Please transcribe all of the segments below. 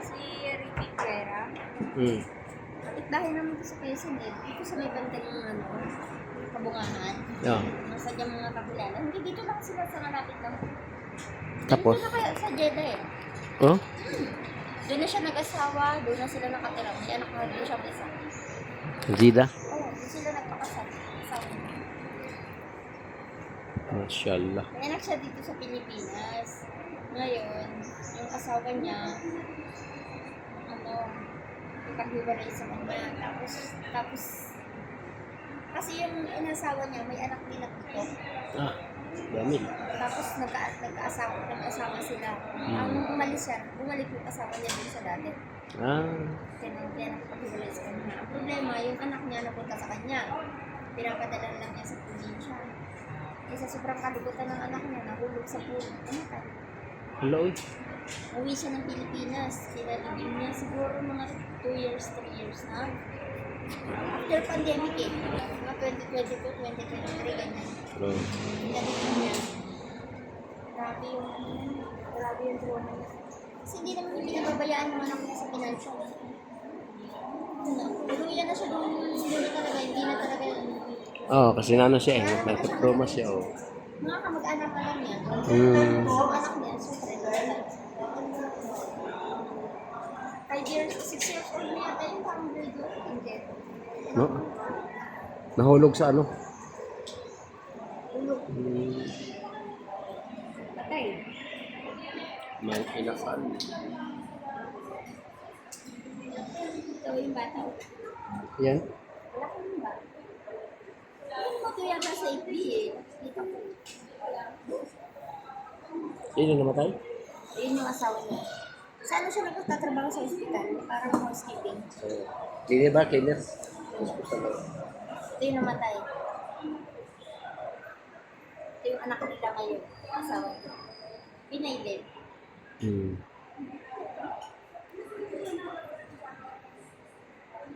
si Ricky Guerra. Hmm. Dahil naman ito sa Quezon eh. Dito sa may bandang ano, Kabungahan. Yeah. Masadyang mga kakilala. Hindi dito lang sila sa malapit lang. Tapos? Dito na kaya sa Jeddah eh. Oh? Doon na siya nag-asawa, doon na sila nakatira. May anak na doon siya isa. Zida? Oo, doon sila nagpakasal. Asawa niya. Masyaallah. May anak siya dito sa Pilipinas. Ngayon, yung asawa niya, ano, ipaghiwalay sa kanya. Tapos, kasi yung inasawa niya, may anak din na dito. Ah, dami. Tapos nagkaasawa sila. Nung umalis siya, bumalik yung asawa niya dun sa dati. Ah, Kaya nakapaghiwalay sa kanya. Ang problema, yung anak niya napunta sa kanya. Pinapadala lang niya sa probinsya. Sa sobrang kaligutan ng anak niya, nahulog sa pool. Ano ka? hello. Uwi siya ng Pilipinas. Kinalibing niya siguro mga 2 years, 3 years na. After pandemic eh. Mga 2022, 2023, ganyan. Oh. Kinalibing niya. Grabe yung trauma niya. Kasi hindi naman yung pinababayaan ng anak niya sa financial. Tuluyan na siya doon talaga. Hindi na talaga Oh, kasi nano siya eh. Nagpa-promo siya oh. mga kamag-anak na lang niya. Hmm. So, anak niya, siyempre, 5 years, 6 years old na yata yung parang grade 2. Hindi. No? Nahulog sa ano? Ulog. Hmm. Patay. May inasal. Ito yung bata. Yan? Wala ko yung bata. Yung photo yata sa FB eh. Kita ko. Yun yung namatay? Yun yung asawa niya. Saan siya nagtatrabaho sa ospital? Parang housekeeping. Hindi ba, cleaner? Ito yung namatay. Ito yung anak nila ngayon. Asawa niya. Pinay din. Hmm.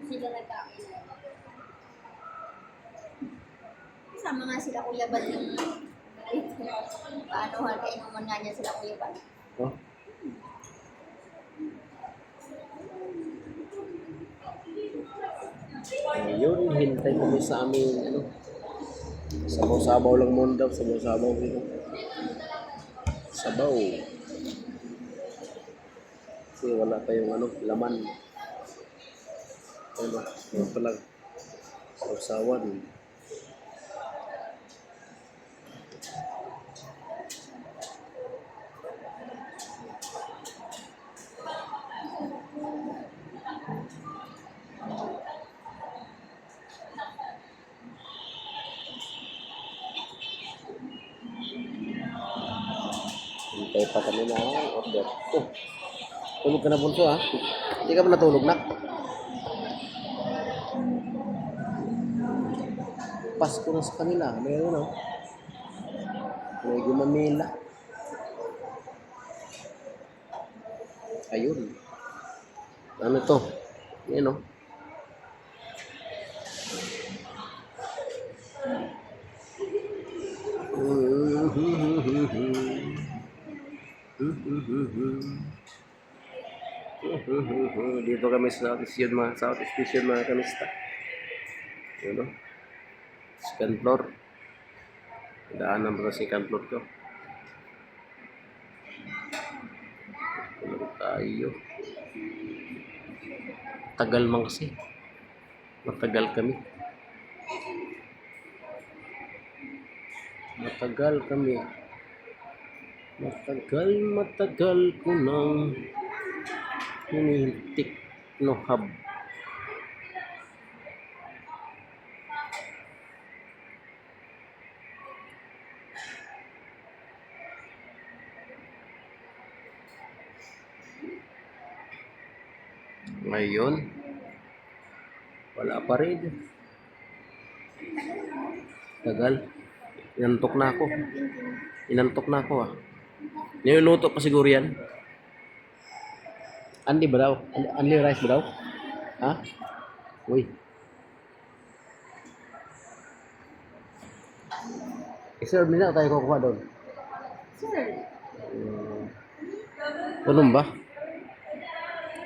Sila nagkakilala. Kasama nga sila Kuya Bal yung paano kainuman nga niya sila Kuya Bal. Oh? Ayun, hintay kami sa aming ano. Sabaw-sabaw lang muna daw. Sabaw-sabaw dito. Sabaw. Kasi wala pa yung ano, laman. Ano, ano pa lang. Sausawan. Hintay pa kami na order. Oh, tulog ka na bunso ha? Hindi ka ba natulog na? Pasko na sa kanila. Mayroon oh. May gumamila. Ayun. Ano to? Yan oh. Dito kami sa South Station mga kamista. Yun o. Second floor. Daanan mo sa second floor ko. Tulog tayo. Tagal man kasi. Matagal kami. Matagal ko nang hinihintik no hub. Ngayon, wala pa rin. Tagal. Inantok na ako ah. Niluluto pa siguro yan. Anli ba daw? Anli rice ba daw? Ha? Uy. I-serve nila tayo kukuha doon. Sir, Ganun ba?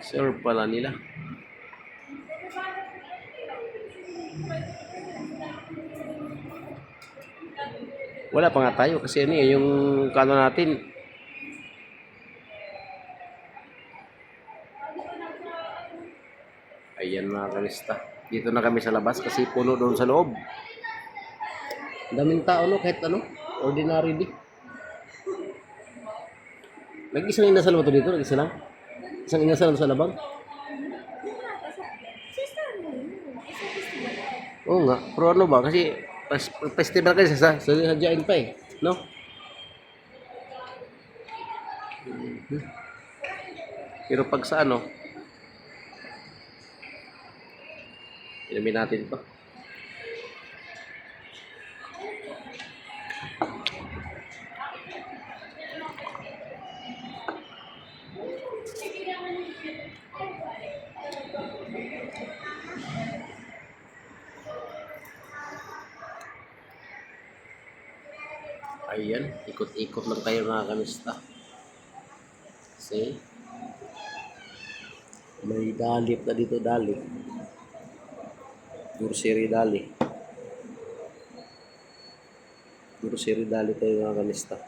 Serve pala nila. Wala pa nga tayo kasi ano eh, yung kano natin. Ayan mga kalista. Dito na kami sa labas kasi puno doon sa loob. Daming tao no, kahit ano, ordinary di. Nag-isa lang inasal mo to dito, nag-isa lang. Isang inasal sa labang. Sister mo yun. Isa festival. Oo nga, pero ano ba, kasi festival kasi sa hadyain pa eh, no? Mhm. Pero pag sa ano, inumin natin to. Ayan, ikot-ikot lang tayo mga kamista. Kasi may dalip na dito, dalip. Grocery dali. Grocery dali tayo mga kamista.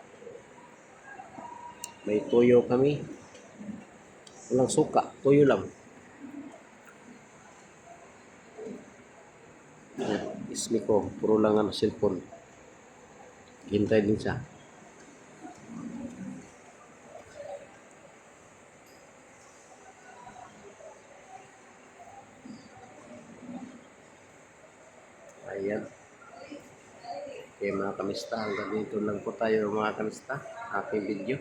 May toyo kami. Walang suka, toyo lang. Ismi ko, puro lang ano, cellphone. Hintay din siya. Ayan. Okay mga kamista, hanggang dito lang po tayo mga kamista. Aking video.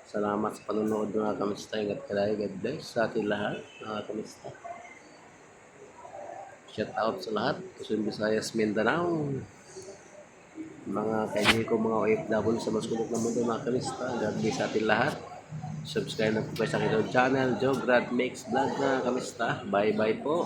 Salamat sa panonood mga kamista. Ingat ka lagi. God bless sa ating lahat mga kamista. Shout out sa lahat. Quezon, Visayas, Mindanao. Mga kaibigan ko, mga OFW sa maskulok ng mundo mga kamista. God bless sa ating lahat. Subscribe na po kayo sa aking channel, Joe Grad Mix Vlog na kamista. Bye bye po.